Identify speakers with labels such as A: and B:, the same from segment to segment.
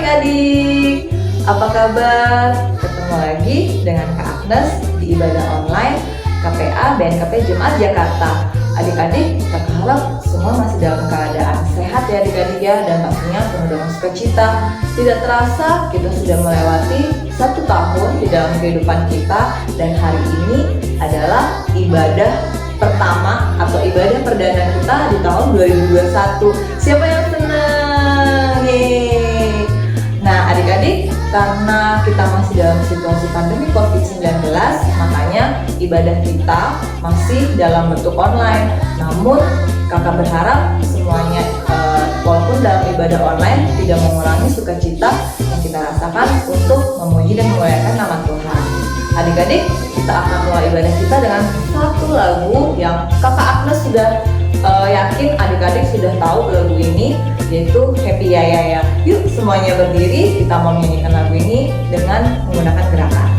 A: adik-adik, apa kabar? Ketemu lagi dengan Kak Agnes di ibadah online KPA BNKP Jemaat Jakarta. Adik-adik, kita harap semua masih dalam keadaan sehat ya adik-adik ya, dan pastinya penuh dengan sukacita. Tidak terasa kita sudah melewati 1 tahun di dalam kehidupan kita, dan hari ini adalah ibadah pertama atau ibadah perdana kita di tahun 2021. Siapa yang senang? Yeay. Nah adik-adik, karena kita masih dalam situasi pandemi COVID-19, makanya ibadah kita masih dalam bentuk online. Namun kakak berharap semuanya walaupun dalam ibadah online tidak mengurangi sukacita yang kita rasakan untuk memuji dan memuliakan nama Tuhan. Adik-adik, kita akan mulai ibadah kita dengan satu lagu yang kakak Agnes sudah yakin adik-adik sudah tahu lagu ini, yaitu Happy Ya Ya Ya. Yuk semuanya berdiri, kita mau menyanyikan lagu ini dengan menggunakan gerakan.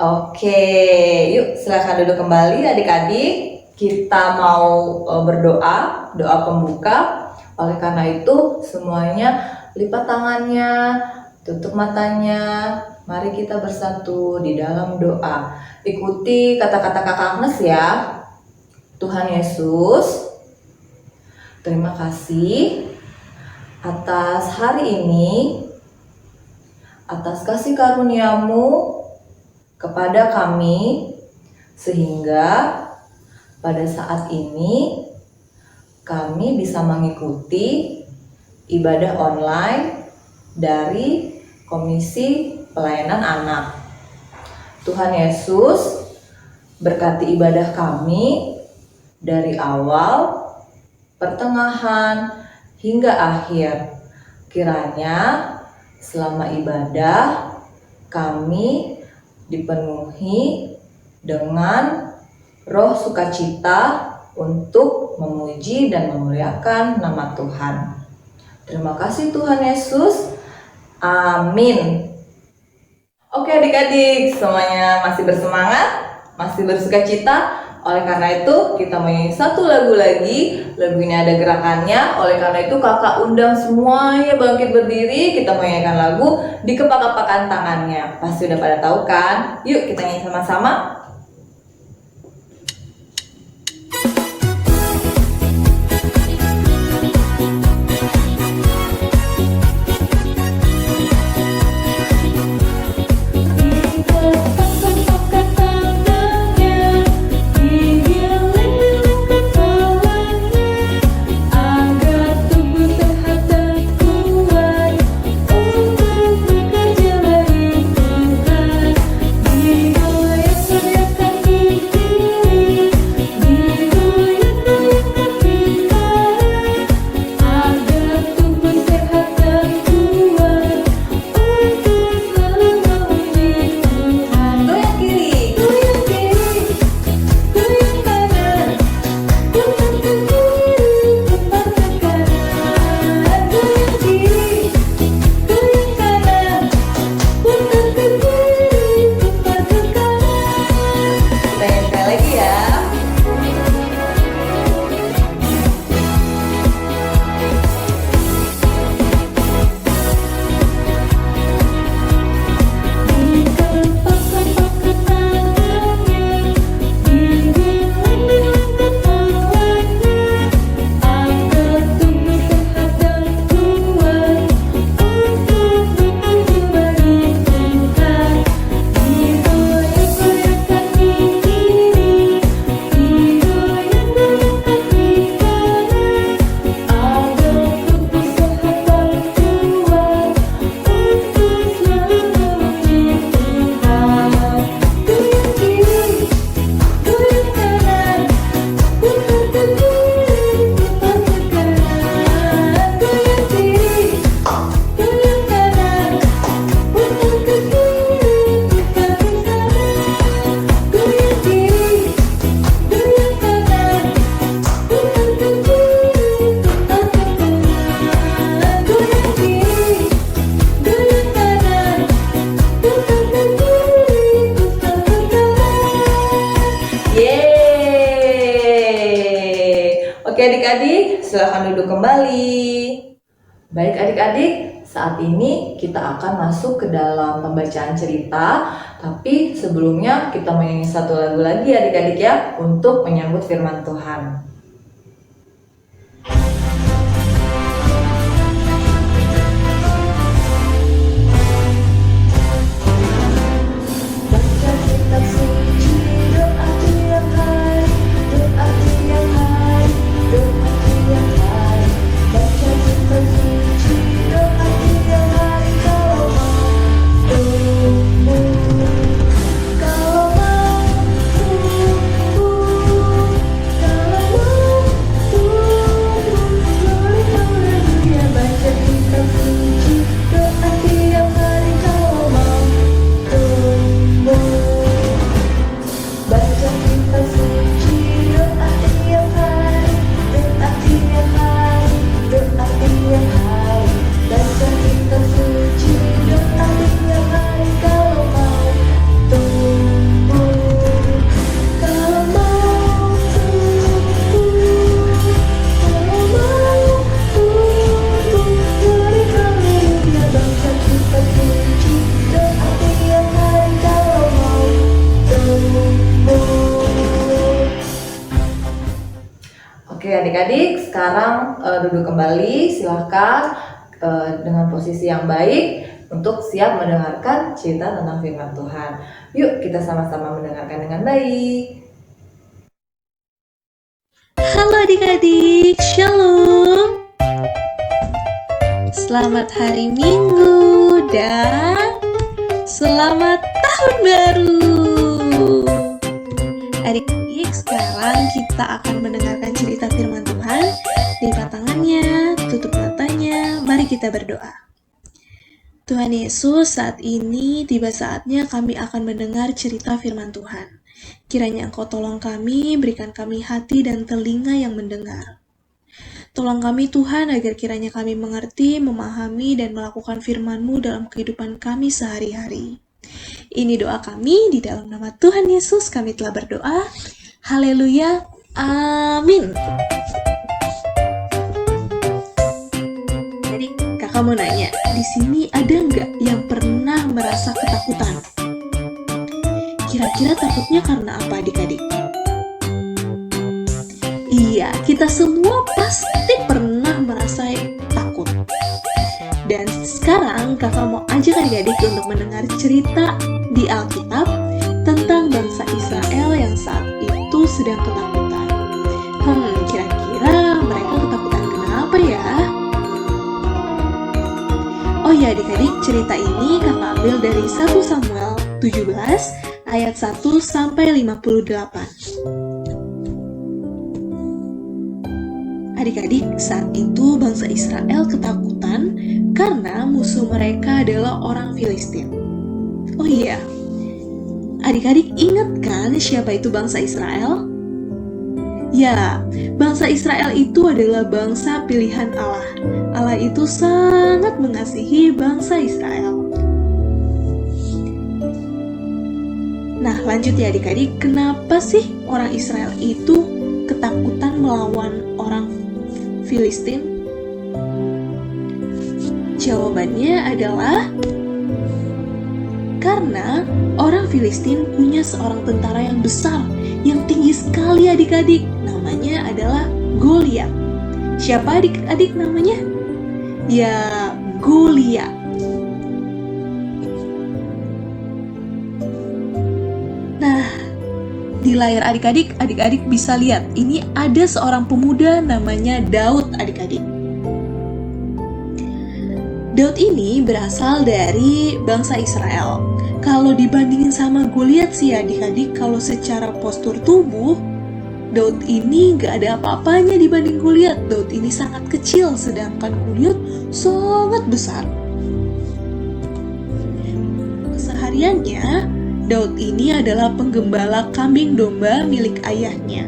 A: Oke, yuk silakan duduk kembali adik-adik. Kita mau berdoa, doa pembuka. Oleh karena itu semuanya lipat tangannya, tutup matanya. Mari kita bersatu di dalam doa. Ikuti kata-kata kakak Agnes ya. Tuhan Yesus, terima kasih atas hari ini, atas kasih karunia-Mu kepada kami, sehingga pada saat ini kami bisa mengikuti ibadah online dari Komisi Pelayanan Anak. Tuhan Yesus, berkati ibadah kami dari awal, pertengahan, hingga akhir. Kiranya selama ibadah kami dipenuhi dengan roh sukacita untuk memuji dan memuliakan nama Tuhan. Terima kasih Tuhan Yesus. Amin. Oke adik-adik, semuanya masih bersemangat, masih bersukacita. Oleh karena itu kita menyanyi satu lagu lagi. Lagu ini ada gerakannya. Oleh karena itu kakak undang semuanya bangkit berdiri. Kita menyanyikan lagu di kepak-kepakan tangannya. Pasti udah pada tahu kan? Yuk kita nyanyi sama-sama.
B: Yesus
A: adik-adik, silakan duduk kembali. Baik adik-adik, saat ini kita akan masuk ke dalam pembacaan cerita. Tapi sebelumnya kita menyanyi satu lagu lagi adik-adik ya, untuk menyambut firman Tuhan. Oke adik-adik, sekarang duduk kembali, silahkan dengan posisi yang baik untuk siap mendengarkan cerita tentang firman Tuhan. Yuk kita sama-sama mendengarkan dengan baik.
B: Halo adik-adik, Shalom. Selamat hari Minggu dan selamat tahun baru. Adik-adik, sekarang kita akan mendengarkan cerita firman Tuhan. Lipat tangannya, tutup matanya, mari kita berdoa. Tuhan Yesus, saat ini tiba saatnya kami akan mendengar cerita firman Tuhan. Kiranya Engkau tolong kami, berikan kami hati dan telinga yang mendengar. Tolong kami Tuhan agar kiranya kami mengerti, memahami, dan melakukan firman-Mu dalam kehidupan kami sehari-hari. Ini doa kami, di dalam nama Tuhan Yesus kami telah berdoa. Haleluya, amin. Jadi kakak mau nanya, di sini ada nggak yang pernah merasa ketakutan? Kira-kira takutnya karena apa adik-adik? Iya, kita semua pasti pernah merasa takut. Dan sekarang kakak mau ajak adik-adik untuk mendengar cerita di Alkitab tentang bangsa Israel yang saat itu sedang ketakutan. Kira-kira mereka ketakutan kenapa ya? Oh ya adik-adik, cerita ini kakak ambil dari 1 Samuel 17 ayat 1 sampai 58. Adik-adik, saat itu bangsa Israel ketakutan karena musuh mereka adalah orang Filistin. Oh iya, adik-adik ingat kan siapa itu bangsa Israel? Ya, bangsa Israel itu adalah bangsa pilihan Allah. Allah itu sangat mengasihi bangsa Israel. Nah, lanjut ya adik-adik, kenapa sih orang Israel itu ketakutan melawan orang Filistin? Jawabannya adalah karena orang Filistin punya seorang tentara yang besar, yang tinggi sekali adik-adik. Namanya adalah Goliat. Siapa adik-adik namanya? Ya, Goliat. Nah, di layar adik-adik bisa lihat, ini ada seorang pemuda namanya Daud adik-adik. Daud ini berasal dari bangsa Israel. Kalau dibandingin sama Goliat sih adik-adik, kalau secara postur tubuh, Daud ini gak ada apa-apanya dibanding Goliat. Daud ini sangat kecil, sedangkan Goliat sangat besar. Kesehariannya, Daud ini adalah penggembala kambing domba milik ayahnya.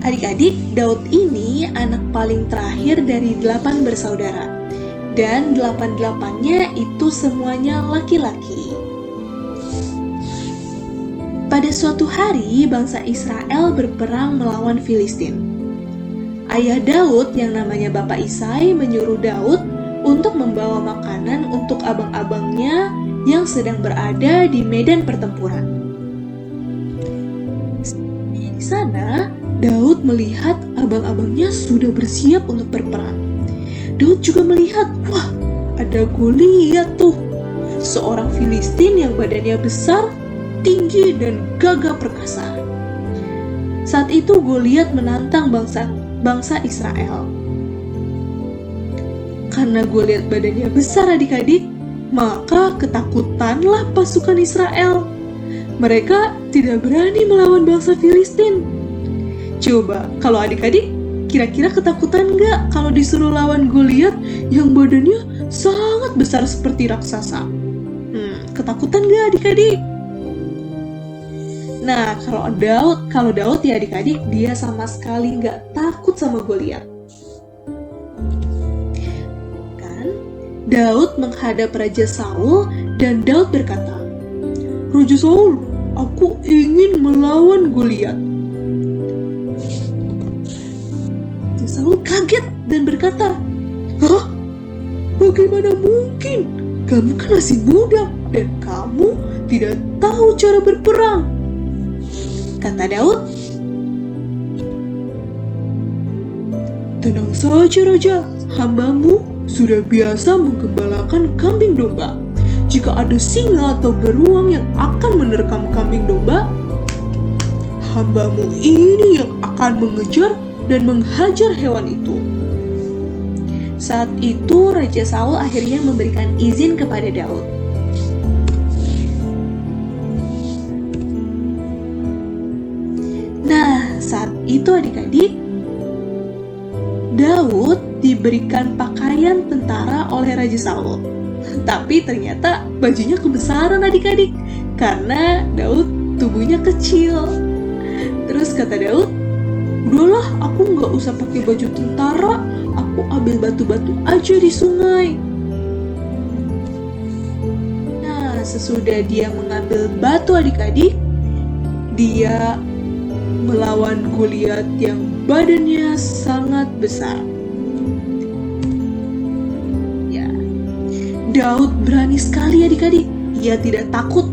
B: Adik-adik, Daud ini anak paling terakhir dari 8 bersaudara. Dan 8-8-nya itu semuanya laki-laki. Pada suatu hari, bangsa Israel berperang melawan Filistin. Ayah Daud yang namanya Bapak Isai menyuruh Daud untuk membawa makanan untuk abang-abangnya yang sedang berada di medan pertempuran. Di sana, Daud melihat abang-abangnya sudah bersiap untuk berperang. Daud juga melihat, wah, ada Goliat tuh, seorang Filistin yang badannya besar, tinggi, dan gagah perkasa. Saat itu Goliat menantang bangsa Israel. Karena Goliat badannya besar adik-adik, maka ketakutanlah pasukan Israel. Mereka tidak berani melawan bangsa Filistin. Coba, kalau adik-adik, kira-kira ketakutan nggak kalau disuruh lawan Goliat yang badannya sangat besar seperti raksasa? Ketakutan nggak adik-adik? Nah, kalau Daud ya adik-adik, dia sama sekali nggak takut sama Goliat. Kan, Daud menghadap Raja Saul dan Daud berkata, "Raja Saul, aku ingin melawan Goliat." Raja Saul kaget dan berkata, "Hah? Bagaimana mungkin? Kamu kan masih muda dan kamu tidak tahu cara berperang." Kata Daud, "Tenang saja Raja, hambamu sudah biasa menggembalakan kambing domba. Jika ada singa atau beruang yang akan menerkam kambing domba, hambamu ini yang akan mengejar dan menghajar hewan itu." Saat itu Raja Saul akhirnya memberikan izin kepada Daud. Nah, saat itu adik-adik, Daud diberikan pakaian tentara oleh Raja Saul. Tapi ternyata bajunya kebesaran adik-adik, karena Daud tubuhnya kecil. Terus kata Daud, "Udahlah, aku nggak usah pakai baju tentara, aku ambil batu-batu aja di sungai." Nah, sesudah dia mengambil batu adik-adik, dia melawan Goliat yang badannya sangat besar. Ya, Daud berani sekali adik-adik. Ia tidak takut.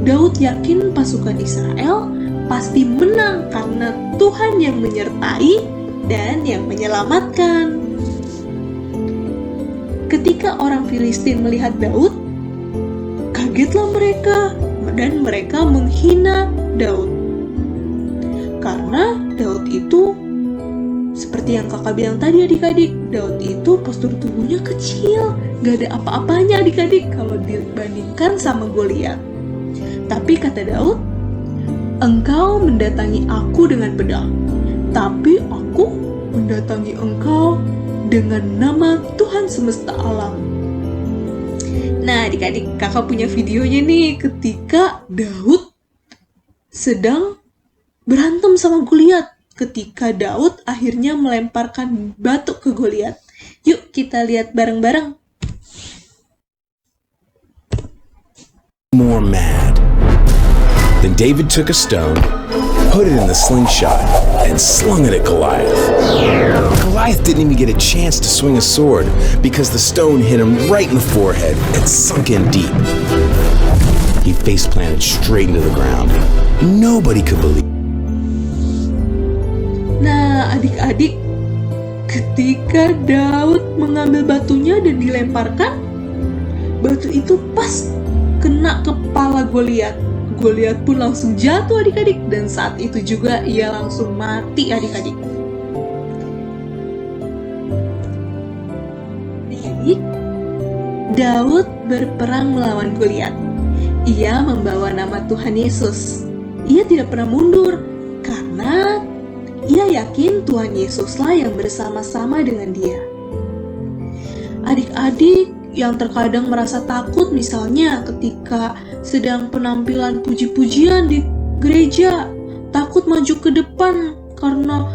B: Daud yakin pasukan Israel pasti menang karena Tuhan yang menyertai dan yang menyelamatkan. Ketika orang Filistin melihat Daud, kagetlah mereka dan mereka menghina Daud. Karena Daud itu, seperti yang kakak bilang tadi adik-adik, Daud itu postur tubuhnya kecil, gak ada apa-apanya adik-adik kalau dibandingkan sama Goliat. Tapi kata Daud, "Engkau mendatangi aku dengan pedang, tapi aku mendatangi engkau dengan nama Tuhan semesta alam." Nah adik-adik, kakak punya videonya nih ketika Daud sedang berantem sama Goliat, ketika Daud akhirnya melemparkan batu ke Goliat. Yuk kita lihat bareng-bareng.
C: More mad. Then David took a stone, put it in the slingshot, and slung it at Goliath. Goliath didn't even get a chance to swing a sword because the stone hit him right in the forehead and sunk in deep. He face planted straight into the ground. Nobody could believe.
B: Nah adik-adik, ketika Daud mengambil batunya dan dilemparkan, batu itu pas kena kepala Goliat. Goliat pun langsung jatuh adik-adik, dan saat itu juga ia langsung mati adik-adik. Adik-adik, Daud berperang melawan Goliat. Ia membawa nama Tuhan Yesus. Ia tidak pernah mundur karena ia yakin Tuhan Yesuslah yang bersama-sama dengan dia. Adik-adik yang terkadang merasa takut misalnya ketika sedang penampilan puji-pujian di gereja, takut maju ke depan karena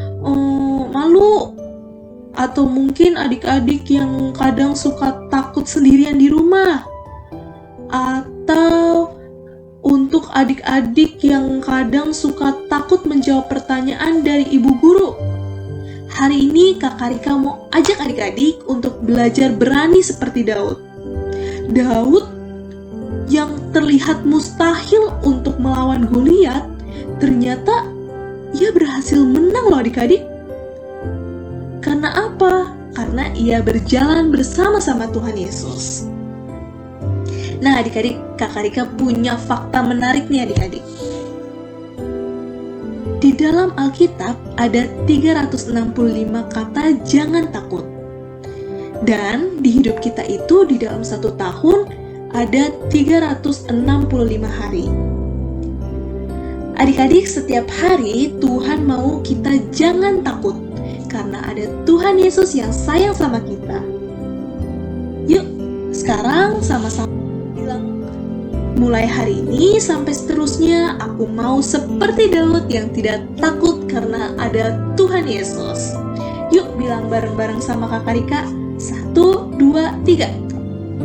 B: malu. Atau mungkin adik-adik yang kadang suka takut sendirian di rumah. Atau untuk adik-adik yang kadang suka takut menjawab pertanyaan dari ibu guru. Hari ini Kakak Rika mau ajak adik-adik untuk belajar berani seperti Daud. Daud yang terlihat mustahil untuk melawan Goliat, ternyata ia berhasil menang loh adik-adik. Karena apa? Karena ia berjalan bersama-sama Tuhan Yesus. Nah adik-adik, Kakak Rika punya fakta menarik nih adik-adik. Di dalam Alkitab ada 365 kata jangan takut. Dan di hidup kita itu di dalam 1 tahun ada 365 hari. Adik-adik, setiap hari Tuhan mau kita jangan takut karena ada Tuhan Yesus yang sayang sama kita. Yuk, sekarang sama-sama bilang, mulai hari ini sampai seterusnya aku mau seperti Daud yang tidak takut karena ada Tuhan Yesus. Yuk bilang bareng-bareng sama Kakak Rika. 1, 2, 3.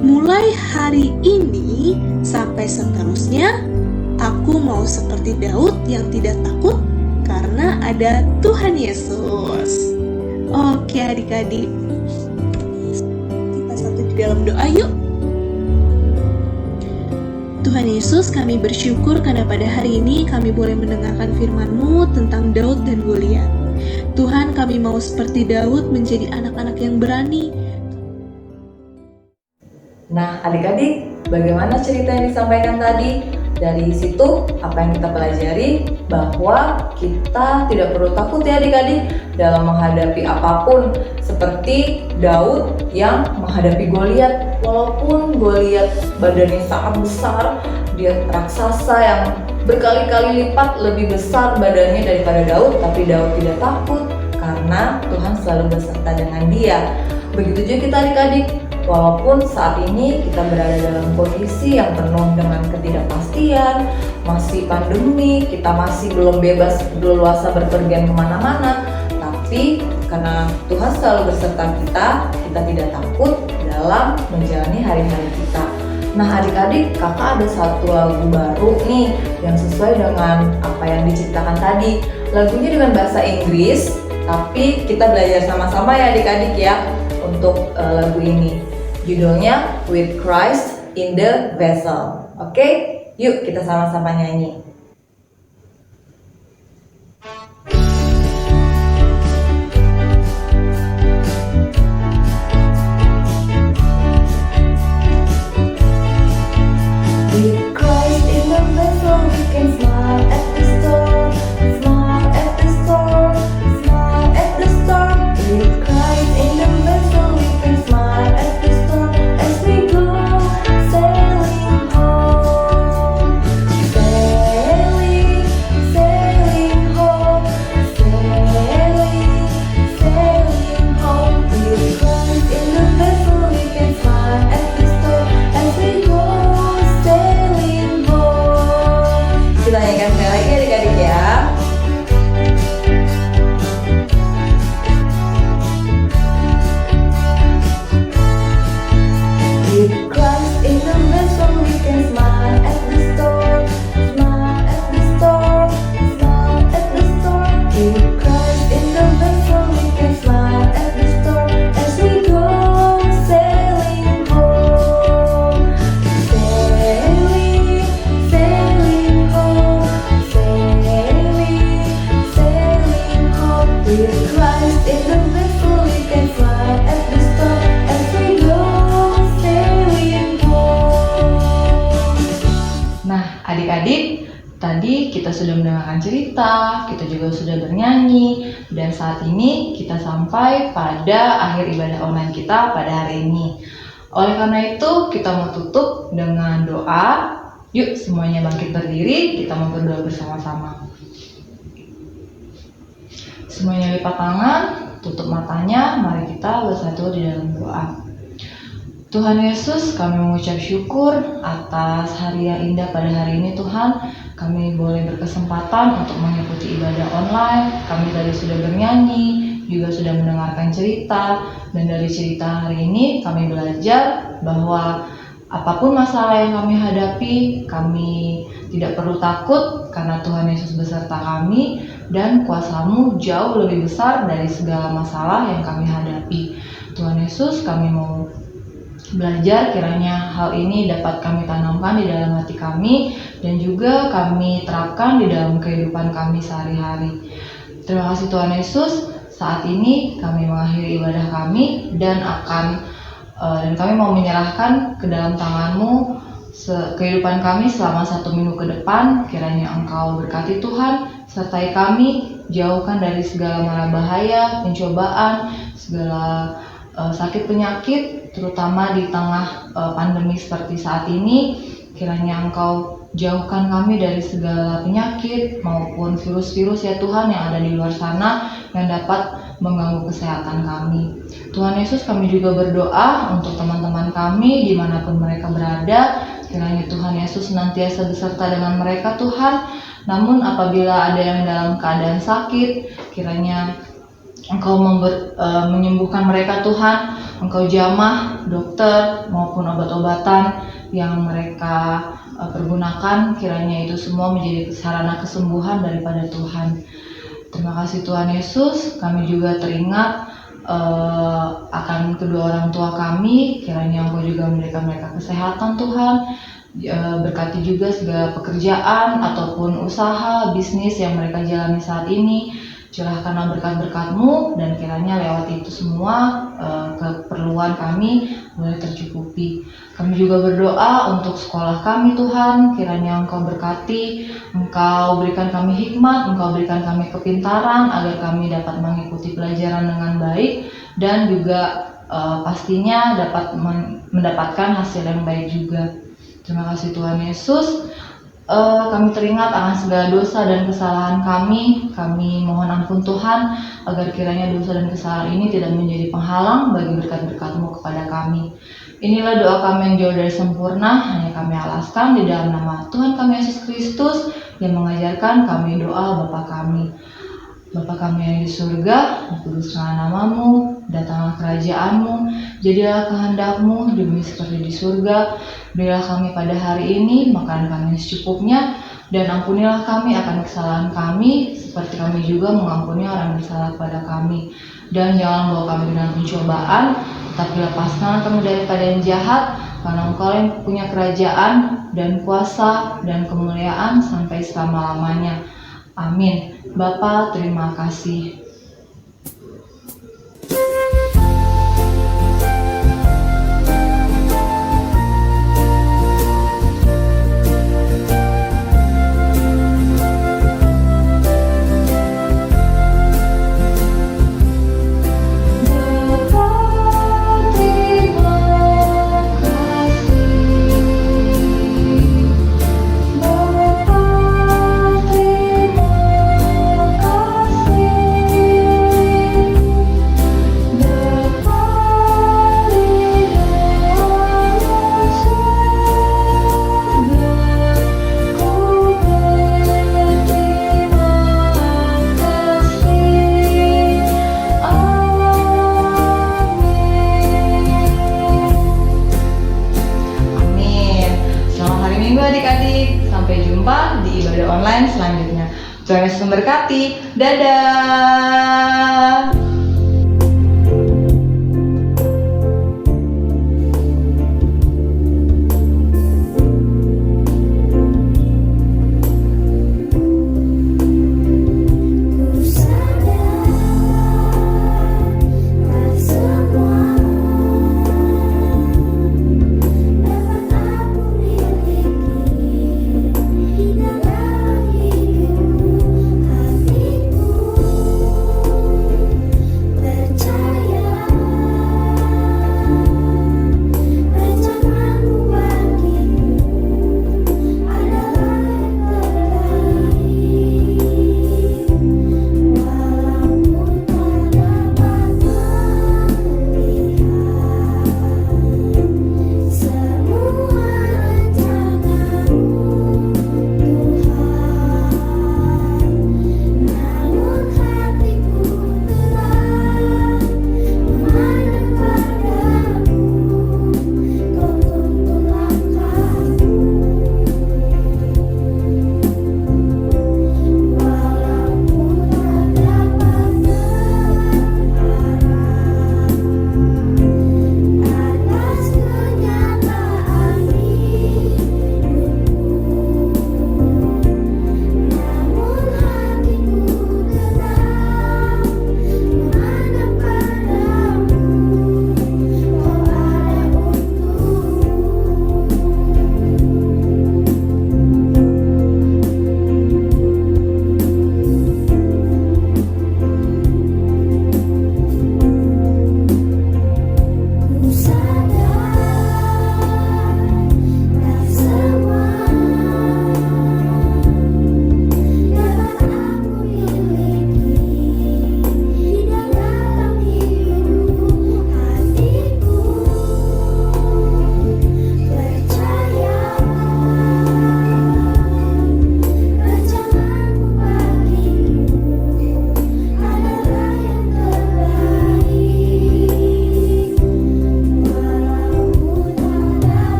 B: Mulai hari ini sampai seterusnya aku mau seperti Daud yang tidak takut karena ada Tuhan Yesus. Oke adik-adik, kita satu di dalam doa yuk. Tuhan Yesus, kami bersyukur karena pada hari ini kami boleh mendengarkan firman-Mu tentang Daud dan Goliat. Tuhan, kami mau seperti Daud menjadi anak-anak yang berani.
A: Nah adik-adik, bagaimana cerita yang disampaikan tadi? Dari situ apa yang kita pelajari bahwa kita tidak perlu takut ya adik-adik dalam menghadapi apapun, seperti Daud yang menghadapi Goliat. Walaupun Goliat badannya sangat besar, dia raksasa yang berkali-kali lipat lebih besar badannya daripada Daud, tapi Daud tidak takut karena Tuhan selalu beserta dengan dia. Begitu juga kita adik-adik. Walaupun saat ini kita berada dalam kondisi yang penuh dengan ketidakpastian, masih pandemi, kita masih belum bebas leluasa berpergian kemana-mana, tapi karena Tuhan selalu beserta kita, kita tidak takut dalam menjalani hari-hari kita. Nah adik-adik, kakak ada satu lagu baru nih yang sesuai dengan apa yang diceritakan tadi. Lagunya dengan bahasa Inggris, tapi kita belajar sama-sama ya adik-adik ya untuk lagu ini. Judulnya With Christ in the Vessel. Oke, yuk kita sama-sama nyanyi. With Christ in the vessel, we can smile at the storm, smile at the storm, smile at the storm. With Christ in the vessel, we can smile at the storm as we go sailing home, sailing, sailing home, sailing, sailing home. With Christ in the vessel, we can smile at the storm as we go sailing home. Kita nyanyikan sekali lagi adik-adik ya. With Christ in the vessel, we can smile at the storm, smile at the storm, smile at the storm. With Christ in the vessel, we can smile at the storm as we go sailing home, sailing, sailing home, sailing, sailing home. With Christ in the vessel, we can smile at the storm as we go sailing home. Nah, adik-adik, tadi kita sudah mendengarkan cerita, kita juga sudah bernyanyi, dan saat ini kita sampai pada akhir ibadah online kita pada hari ini. Oleh karena itu, kita mau tutup dengan doa. Yuk, semuanya bangkit berdiri, kita mau berdoa bersama-sama. Semuanya lipat tangan, tutup matanya, mari kita bersatu di dalam doa. Tuhan Yesus, kami mengucap syukur atas hari yang indah pada hari ini Tuhan. Kami boleh berkesempatan untuk mengikuti ibadah online. Kami tadi sudah bernyanyi, juga sudah mendengarkan cerita. Dan dari cerita hari ini kami belajar bahwa Apapun masalah yang kami hadapi, kami tidak perlu takut karena Tuhan Yesus beserta kami dan kuasa-Mu jauh lebih besar dari segala masalah yang kami hadapi. Tuhan Yesus, kami mau belajar kiranya hal ini dapat kami tanamkan di dalam hati kami dan juga kami terapkan di dalam kehidupan kami sehari-hari. Terima kasih Tuhan Yesus, saat ini kami mengakhiri ibadah kami dan kami mau menyerahkan ke dalam tangan-Mu kehidupan kami selama 1 minggu ke depan. Kiranya Engkau berkati Tuhan, sertai kami, jauhkan dari segala mara bahaya, pencobaan, segala sakit penyakit, terutama di tengah pandemi seperti saat ini. Kiranya Engkau jauhkan kami dari segala penyakit maupun virus-virus ya Tuhan yang ada di luar sana yang dapat mengganggu kesehatan kami. Tuhan Yesus, kami juga berdoa untuk teman-teman kami dimanapun mereka berada. Kiranya Tuhan Yesus senantiasa beserta dengan mereka Tuhan. Namun apabila ada yang dalam keadaan sakit, kiranya Engkau menyembuhkan mereka Tuhan. Engkau jamah dokter maupun obat-obatan yang mereka pergunakan, kiranya itu semua menjadi sarana kesembuhan daripada Tuhan. Terima kasih Tuhan Yesus, kami juga teringat akan kedua orang tua kami, kiranya Engkau juga memberikan mereka kesehatan Tuhan. Berkati juga segala pekerjaan ataupun usaha, bisnis yang mereka jalani saat ini. Curahkanlah berkat-berkat-Mu dan kiranya lewat itu semua keperluan kami boleh tercukupi. Kami juga berdoa untuk sekolah kami Tuhan, kiranya Engkau berkati, Engkau berikan kami hikmat, Engkau berikan kami kepintaran agar kami dapat mengikuti pelajaran dengan baik dan juga pastinya dapat mendapatkan hasil yang baik juga. Terima kasih Tuhan Yesus. Kami teringat akan segala dosa dan kesalahan kami. Kami mohon ampun Tuhan agar kiranya dosa dan kesalahan ini tidak menjadi penghalang bagi berkat-berkat-Mu kepada kami. Inilah doa kami yang jauh dari sempurna, hanya kami alaskan di dalam nama Tuhan kami Yesus Kristus yang mengajarkan kami doa Bapa kami. Bapa kami yang di surga, dikuduskanlah nama-Mu, datanglah kerajaan-Mu, jadilah kehendak-Mu di bumi seperti di surga. Berilah kami pada hari ini makanan kami secukupnya, dan ampunilah kami akan kesalahan kami, seperti kami juga mengampuni orang yang bersalah kepada kami. Dan jangan bawa kami dalam pencobaan, tetapi lepaskanlah kami daripada yang jahat, karena Engkau yang punya kerajaan dan kuasa dan kemuliaan sampai selama-lamanya. Amin. Bapa, terima kasih. Adik-adik, sampai jumpa di ibadah online selanjutnya. Tuhan Yesus memberkati. Dadah.